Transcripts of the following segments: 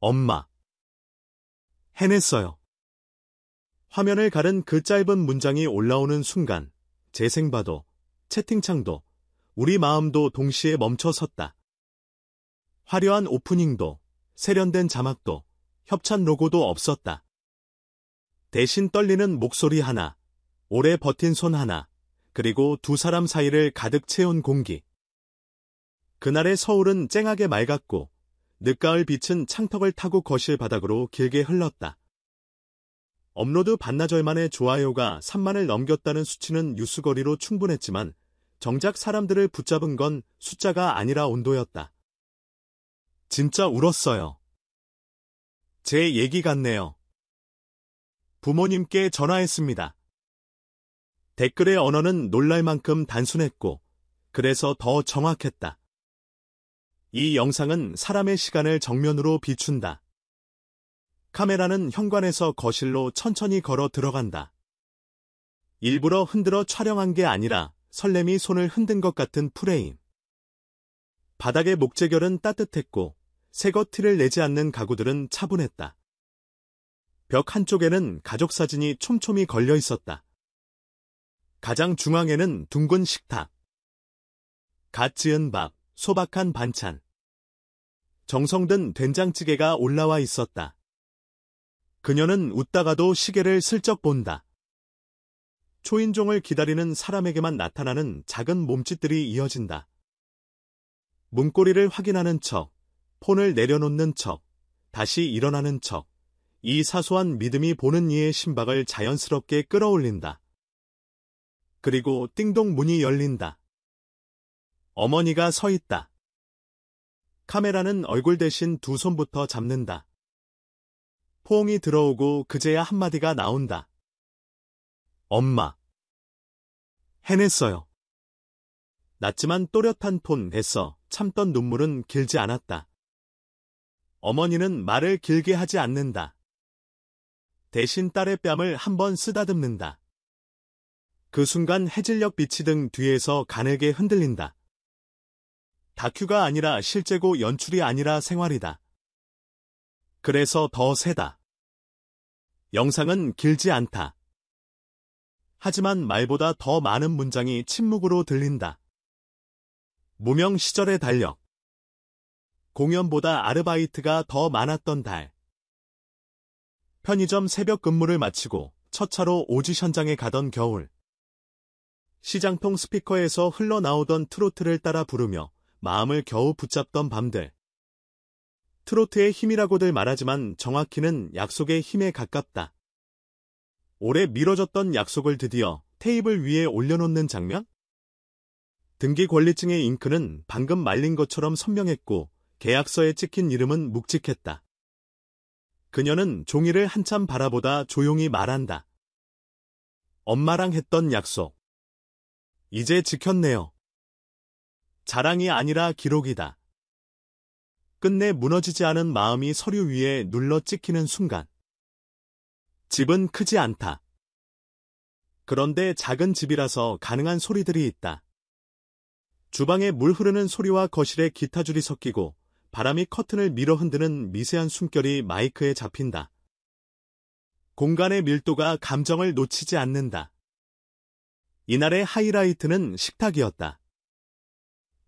엄마. 해냈어요. 화면을 가른 그 짧은 문장이 올라오는 순간, 제 생바도, 채팅창도, 우리 마음도 동시에 멈춰 섰다. 화려한 오프닝도, 세련된 자막도, 협찬 로고도 없었다. 대신 떨리는 목소리 하나, 오래 버틴 손 하나, 그리고 두 사람 사이를 가득 채운 공기. 그날의 서울은 쨍하게 맑았고 늦가을 빛은 창턱을 타고 거실 바닥으로 길게 흘렀다. 업로드 반나절 만에 좋아요가 3만을 넘겼다는 수치는 뉴스거리로 충분했지만 정작 사람들을 붙잡은 건 숫자가 아니라 온도였다. 진짜 울었어요. 제 얘기 같네요. 부모님께 전화했습니다. 댓글의 언어는 놀랄 만큼 단순했고 그래서 더 정확했다. 이 영상은 사람의 시간을 정면으로 비춘다. 카메라는 현관에서 거실로 천천히 걸어 들어간다. 일부러 흔들어 촬영한 게 아니라 설렘이 손을 흔든 것 같은 프레임. 바닥의 목재결은 따뜻했고 새거 티를 내지 않는 가구들은 차분했다. 벽 한쪽에는 가족 사진이 촘촘히 걸려 있었다. 가장 중앙에는 둥근 식탁. 갓 지은 밥, 소박한 반찬. 정성든 된장찌개가 올라와 있었다. 그녀는 웃다가도 시계를 슬쩍 본다. 초인종을 기다리는 사람에게만 나타나는 작은 몸짓들이 이어진다. 문고리를 확인하는 척, 폰을 내려놓는 척, 다시 일어나는 척. 이 사소한 믿음이 보는 이의 심박을 자연스럽게 끌어올린다. 그리고 띵동 문이 열린다. 어머니가 서 있다. 카메라는 얼굴 대신 두 손부터 잡는다. 포옹이 들어오고 그제야 한마디가 나온다. 엄마. 해냈어요. 낮지만 또렷한 톤 됐어. 참던 눈물은 길지 않았다. 어머니는 말을 길게 하지 않는다. 대신 딸의 뺨을 한번 쓰다듬는다. 그 순간 해질녘 빛이 등 뒤에서 가늘게 흔들린다. 다큐가 아니라 실제고 연출이 아니라 생활이다. 그래서 더 세다. 영상은 길지 않다. 하지만 말보다 더 많은 문장이 침묵으로 들린다. 무명 시절의 달력. 공연보다 아르바이트가 더 많았던 달. 편의점 새벽 근무를 마치고 첫 차로 오디션장에 가던 겨울. 시장통 스피커에서 흘러나오던 트로트를 따라 부르며 마음을 겨우 붙잡던 밤들. 트로트의 힘이라고들 말하지만 정확히는 약속의 힘에 가깝다. 오래 미뤄졌던 약속을 드디어 테이블 위에 올려놓는 장면? 등기 권리증의 잉크는 방금 말린 것처럼 선명했고 계약서에 찍힌 이름은 묵직했다. 그녀는 종이를 한참 바라보다 조용히 말한다. 엄마랑 했던 약속. 이제 지켰네요. 자랑이 아니라 기록이다. 끝내 무너지지 않은 마음이 서류 위에 눌러 찍히는 순간. 집은 크지 않다. 그런데 작은 집이라서 가능한 소리들이 있다. 주방에 물 흐르는 소리와 거실에 기타 줄이 섞이고 바람이 커튼을 밀어 흔드는 미세한 숨결이 마이크에 잡힌다. 공간의 밀도가 감정을 놓치지 않는다. 이날의 하이라이트는 식탁이었다.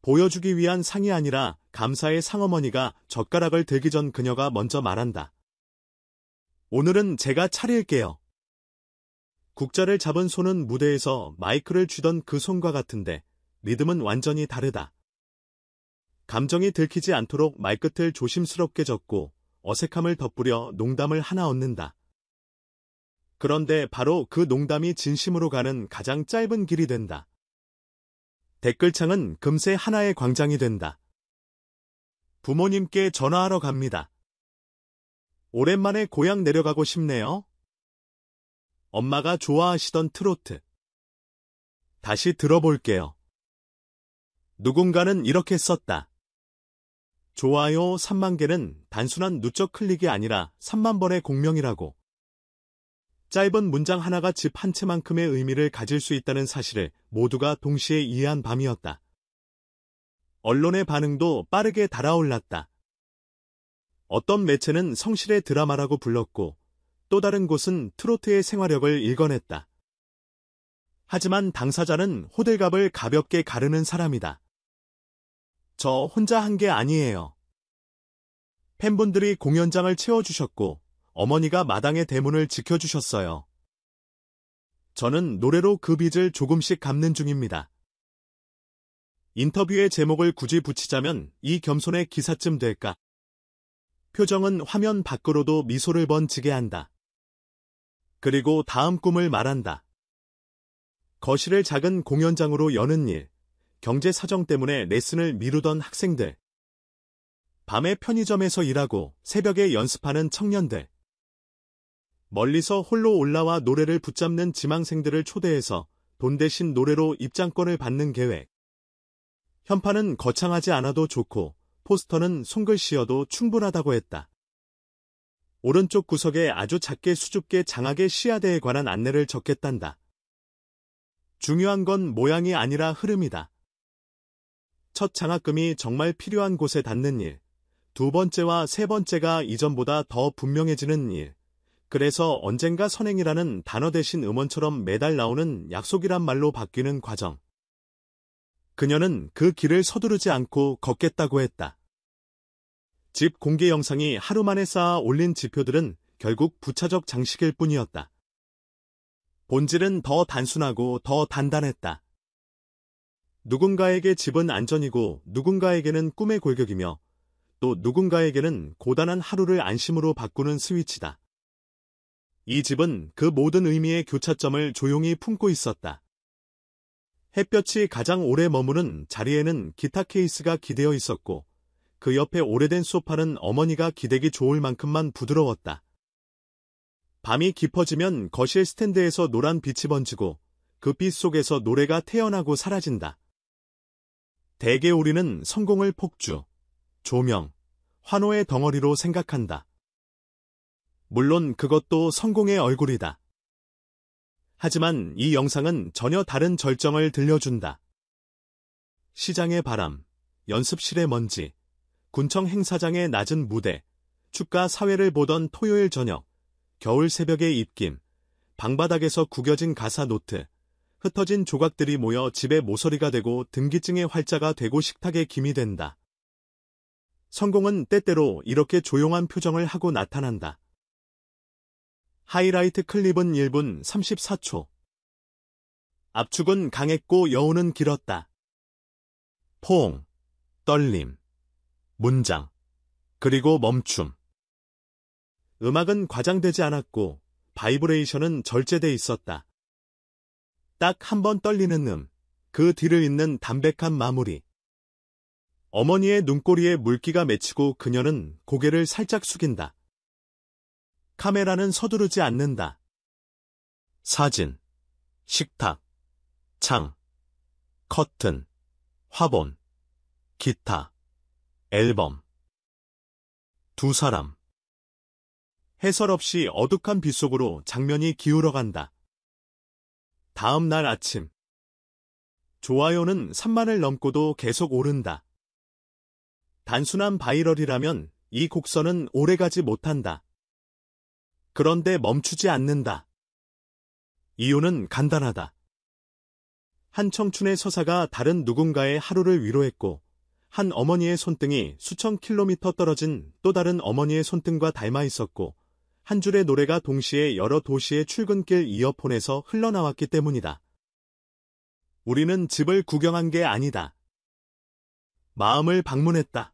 보여주기 위한 상이 아니라 감사의 상어머니가 젓가락을 들기 전 그녀가 먼저 말한다. 오늘은 제가 차릴게요. 국자를 잡은 손은 무대에서 마이크를 쥐던 그 손과 같은데 리듬은 완전히 다르다. 감정이 들키지 않도록 말끝을 조심스럽게 젓고 어색함을 덧부려 농담을 하나 얻는다. 그런데 바로 그 농담이 진심으로 가는 가장 짧은 길이 된다. 댓글창은 금세 하나의 광장이 된다. 부모님께 전화하러 갑니다. 오랜만에 고향 내려가고 싶네요. 엄마가 좋아하시던 트로트. 다시 들어볼게요. 누군가는 이렇게 썼다. 좋아요 3만 개는 단순한 누적 클릭이 아니라 3만 번의 공명이라고. 짧은 문장 하나가 집 한 채만큼의 의미를 가질 수 있다는 사실을 모두가 동시에 이해한 밤이었다. 언론의 반응도 빠르게 달아올랐다. 어떤 매체는 성실의 드라마라고 불렀고 또 다른 곳은 트로트의 생활력을 일궈냈다. 하지만 당사자는 호들갑을 가볍게 가르는 사람이다. 저 혼자 한 게 아니에요. 팬분들이 공연장을 채워주셨고 어머니가 마당의 대문을 지켜주셨어요. 저는 노래로 그 빚을 조금씩 갚는 중입니다. 인터뷰의 제목을 굳이 붙이자면 이 겸손의 기사쯤 될까? 표정은 화면 밖으로도 미소를 번지게 한다. 그리고 다음 꿈을 말한다. 거실을 작은 공연장으로 여는 일, 경제 사정 때문에 레슨을 미루던 학생들, 밤에 편의점에서 일하고 새벽에 연습하는 청년들, 멀리서 홀로 올라와 노래를 붙잡는 지망생들을 초대해서 돈 대신 노래로 입장권을 받는 계획. 현판은 거창하지 않아도 좋고 포스터는 손글씨여도 충분하다고 했다. 오른쪽 구석에 아주 작게 수줍게 장학의 시야대에 관한 안내를 적겠단다. 중요한 건 모양이 아니라 흐름이다. 첫 장학금이 정말 필요한 곳에 닿는 일, 두 번째와 세 번째가 이전보다 더 분명해지는 일, 그래서 언젠가 선행이라는 단어 대신 음원처럼 매달 나오는 약속이란 말로 바뀌는 과정. 그녀는 그 길을 서두르지 않고 걷겠다고 했다. 집 공개 영상이 하루 만에 쌓아 올린 지표들은 결국 부차적 장식일 뿐이었다. 본질은 더 단순하고 더 단단했다. 누군가에게 집은 안전이고 누군가에게는 꿈의 골격이며 또 누군가에게는 고단한 하루를 안심으로 바꾸는 스위치다. 이 집은 그 모든 의미의 교차점을 조용히 품고 있었다. 햇볕이 가장 오래 머무는 자리에는 기타 케이스가 기대어 있었고 그 옆에 오래된 소파는 어머니가 기대기 좋을 만큼만 부드러웠다. 밤이 깊어지면 거실 스탠드에서 노란 빛이 번지고 그 빛 속에서 노래가 태어나고 사라진다. 대개 우리는 성공을 폭주, 조명, 환호의 덩어리로 생각한다. 물론 그것도 성공의 얼굴이다. 하지만 이 영상은 전혀 다른 절정을 들려준다. 시장의 바람, 연습실의 먼지, 군청 행사장의 낮은 무대, 축가 사회를 보던 토요일 저녁, 겨울 새벽의 입김, 방바닥에서 구겨진 가사 노트, 흩어진 조각들이 모여 집의 모서리가 되고 등기증의 활자가 되고 식탁의 김이 된다. 성공은 때때로 이렇게 조용한 표정을 하고 나타난다. 하이라이트 클립은 1분 34초. 압축은 강했고 여운은 길었다. 포옹, 떨림, 문장, 그리고 멈춤. 음악은 과장되지 않았고 바이브레이션은 절제돼 있었다. 딱 한 번 떨리는 그 뒤를 잇는 담백한 마무리. 어머니의 눈꼬리에 물기가 맺히고 그녀는 고개를 살짝 숙인다. 카메라는 서두르지 않는다. 사진, 식탁, 창, 커튼, 화본, 기타, 앨범. 두 사람. 해설 없이 어둑한 빛 속으로 장면이 기울어간다. 다음 날 아침. 좋아요는 3만을 넘고도 계속 오른다. 단순한 바이럴이라면 이 곡선은 오래가지 못한다. 그런데 멈추지 않는다. 이유는 간단하다. 한 청춘의 서사가 다른 누군가의 하루를 위로했고 한 어머니의 손등이 수천 킬로미터 떨어진 또 다른 어머니의 손등과 닮아 있었고 한 줄의 노래가 동시에 여러 도시의 출근길 이어폰에서 흘러나왔기 때문이다. 우리는 집을 구경한 게 아니다. 마음을 방문했다.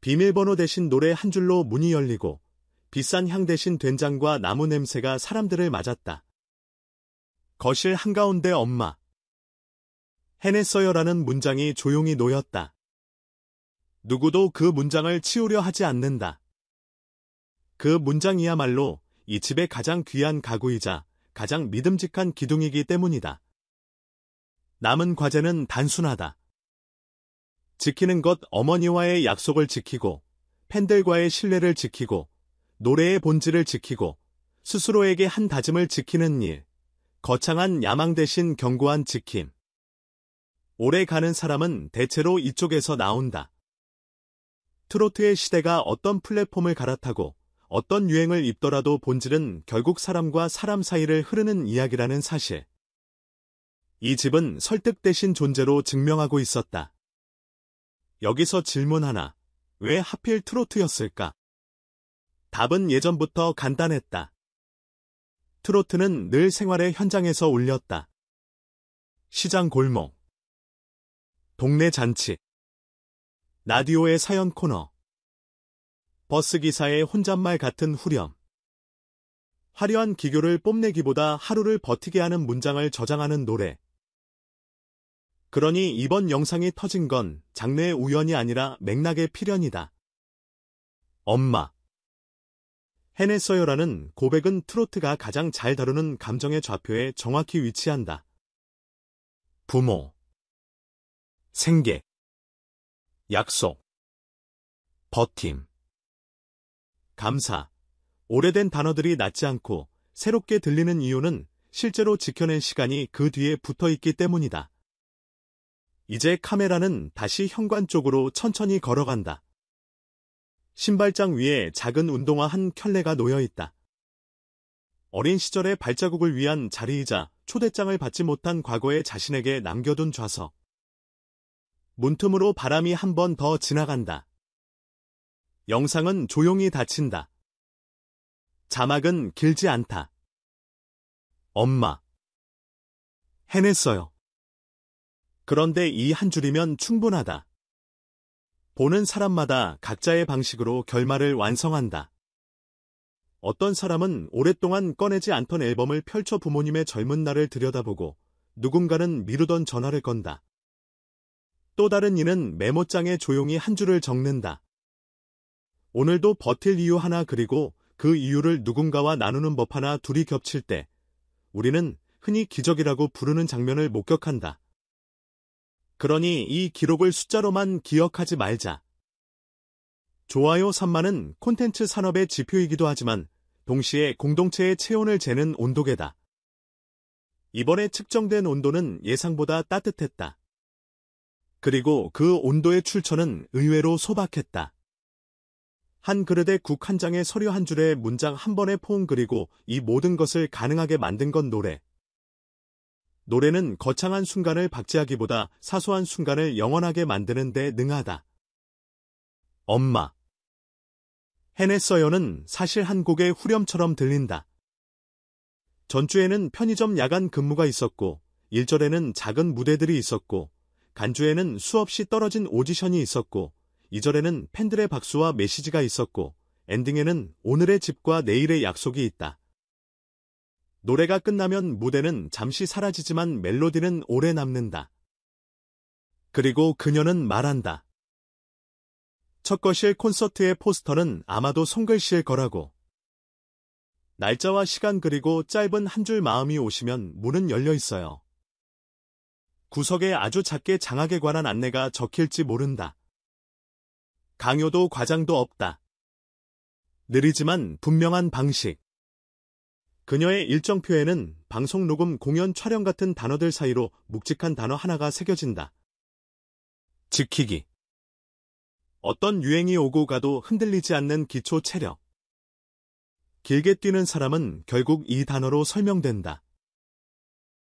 비밀번호 대신 노래 한 줄로 문이 열리고 비싼 향 대신 된장과 나무 냄새가 사람들을 맞았다. 거실 한가운데 엄마. 해냈어요라는 문장이 조용히 놓였다. 누구도 그 문장을 치우려 하지 않는다. 그 문장이야말로 이 집의 가장 귀한 가구이자 가장 믿음직한 기둥이기 때문이다. 남은 과제는 단순하다. 지키는 것 어머니와의 약속을 지키고 팬들과의 신뢰를 지키고 노래의 본질을 지키고 스스로에게 한 다짐을 지키는 일. 거창한 야망 대신 견고한 지킴. 오래 가는 사람은 대체로 이쪽에서 나온다. 트로트의 시대가 어떤 플랫폼을 갈아타고 어떤 유행을 입더라도 본질은 결국 사람과 사람 사이를 흐르는 이야기라는 사실. 이 집은 설득되신 존재로 증명하고 있었다. 여기서 질문 하나. 왜 하필 트로트였을까? 답은 예전부터 간단했다. 트로트는 늘 생활의 현장에서 울렸다. 시장 골목, 동네 잔치, 라디오의 사연 코너, 버스기사의 혼잣말 같은 후렴. 화려한 기교를 뽐내기보다 하루를 버티게 하는 문장을 저장하는 노래. 그러니 이번 영상이 터진 건 장르의 우연이 아니라 맥락의 필연이다. 엄마. 해냈어요라는 고백은 트로트가 가장 잘 다루는 감정의 좌표에 정확히 위치한다. 부모, 생계, 약속, 버팀, 감사. 오래된 단어들이 낫지 않고 새롭게 들리는 이유는 실제로 지켜낸 시간이 그 뒤에 붙어있기 때문이다. 이제 카메라는 다시 현관 쪽으로 천천히 걸어간다. 신발장 위에 작은 운동화 한 켤레가 놓여있다. 어린 시절의 발자국을 위한 자리이자 초대장을 받지 못한 과거의 자신에게 남겨둔 좌석. 문틈으로 바람이 한 번 더 지나간다. 영상은 조용히 닫힌다. 자막은 길지 않다. 엄마. 해냈어요. 그런데 이 한 줄이면 충분하다. 보는 사람마다 각자의 방식으로 결말을 완성한다. 어떤 사람은 오랫동안 꺼내지 않던 앨범을 펼쳐 부모님의 젊은 날을 들여다보고 누군가는 미루던 전화를 건다. 또 다른 이는 메모장에 조용히 한 줄을 적는다. 오늘도 버틸 이유 하나 그리고 그 이유를 누군가와 나누는 법 하나 둘이 겹칠 때 우리는 흔히 기적이라고 부르는 장면을 목격한다. 그러니 이 기록을 숫자로만 기억하지 말자. 좋아요 3만은 콘텐츠 산업의 지표이기도 하지만 동시에 공동체의 체온을 재는 온도계다. 이번에 측정된 온도는 예상보다 따뜻했다. 그리고 그 온도의 출처는 의외로 소박했다. 한 그릇에 국 한 장에 서류 한 줄에 문장 한 번에 포옹 그리고 이 모든 것을 가능하게 만든 건 노래. 노래는 거창한 순간을 박제하기보다 사소한 순간을 영원하게 만드는 데 능하다. 엄마. 해냈어요는 사실 한 곡의 후렴처럼 들린다. 전주에는 편의점 야간 근무가 있었고 1절에는 작은 무대들이 있었고 간주에는 수없이 떨어진 오디션이 있었고 2절에는 팬들의 박수와 메시지가 있었고 엔딩에는 오늘의 집과 내일의 약속이 있다. 노래가 끝나면 무대는 잠시 사라지지만 멜로디는 오래 남는다. 그리고 그녀는 말한다. 첫 거실 콘서트의 포스터는 아마도 손글씨일 거라고. 날짜와 시간 그리고 짧은 한 줄 마음이 오시면 문은 열려 있어요. 구석에 아주 작게 장학에 관한 안내가 적힐지 모른다. 강요도 과장도 없다. 느리지만 분명한 방식. 그녀의 일정표에는 방송 녹음 공연 촬영 같은 단어들 사이로 묵직한 단어 하나가 새겨진다. 지키기. 어떤 유행이 오고 가도 흔들리지 않는 기초 체력. 길게 뛰는 사람은 결국 이 단어로 설명된다.